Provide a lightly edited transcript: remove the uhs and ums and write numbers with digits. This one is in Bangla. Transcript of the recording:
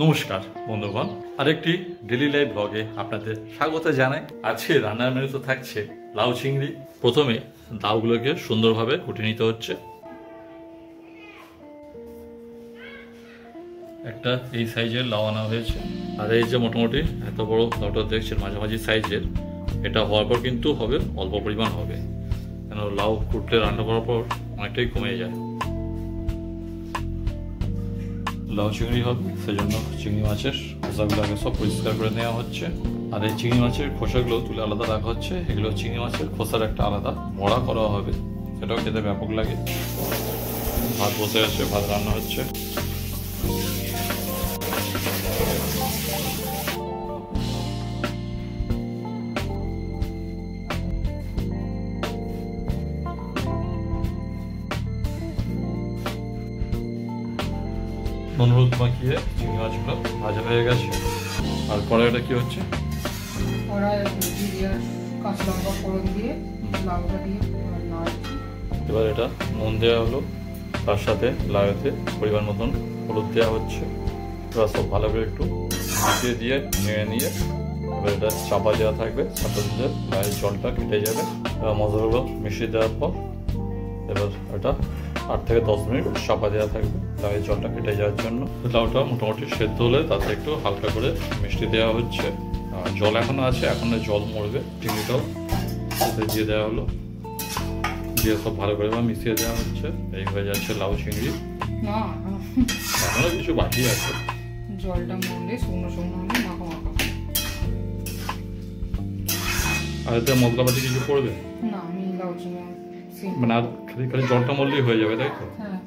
নমস্কার বন্ধুগণ, আরেকটি ডেলি লাইফ ব্লগে আপনাদের স্বাগত জানাই। আজকে রান্নার মেনুতে থাকছে লাউ চিংড়ি। প্রথমে লাউগুলোকে সুন্দরভাবে কুটে নিতে হচ্ছে। একটা এই সাইজের লাউ আনা হয়েছে, আর এই যে মোটামুটি এত বড় লাউটা দেখছেন মাঝামাঝি সাইজের, এটা হওয়ার পর কিন্তু হবে অল্প পরিমাণ হবে, কেন লাউ কুটলে রান্না করার পর অনেকটাই কমে যায়। লাউ চিংড়ি হবে, সেজন্য চিংড়ি মাছের খোসাগুলো আগে সব পরিষ্কার করে নেওয়া হচ্ছে। আর এই চিংড়ি মাছের খোসাগুলো তুলে আলাদা রাখা হচ্ছে। এগুলো চিংড়ি মাছের খোসার একটা আলাদা বড়া করা হবে, সেটাও খেতে ব্যাপক লাগে। ভাত বসে আছে, ভাত রান্না হচ্ছে। নুন হলুদ মাখিয়ে চিংড়ি মাছগুলো ভাজা হয়ে গেছে। আর কড়াইটা কি হচ্ছে, এবার এটা নুন দেওয়া হলো, তার সাথে লাউতে পরিমাণ মতন হলুদ দেওয়া হচ্ছে। এবার সব ভালো করে একটু মিশিয়ে দিয়ে নেড়ে নিয়ে এবার এটা চাপা দেওয়া থাকবে। চাপা দিলে লাউয়ের জলটা কেটে যাবে। এবার মশলাগুলো মিশিয়ে দেওয়ার পর এবার এটা 8 থেকে 10 মিনিট চাপা দেওয়া থাকবে লাউয়ের জলটা কেটে যাওয়ার জন্য। লাউটা মোটামুটি সেদ্ধ হলে তাতে একটু হালকা করে মিষ্টি দেওয়া হচ্ছে। জল এখনো আছে, এখন জল মরবে। চিংড়িটাও সাথে দিয়ে দেওয়া হলো, দিয়ে সব ভালো করে মিশিয়ে দেওয়া হচ্ছে। এই হয়ে যাচ্ছে লাউ চিংড়ি। এখনো কিছু বাকি আছে, জলটা মরলে শুকনো শুকনো মাখা মাখা। আর এতে মশলাপাতি কিছু পড়বে না, আমি লাউ চিংড়ি মানে আর খালি খালি জলটা মরলেই হয়ে যাবে, তাই তো? হ্যাঁ।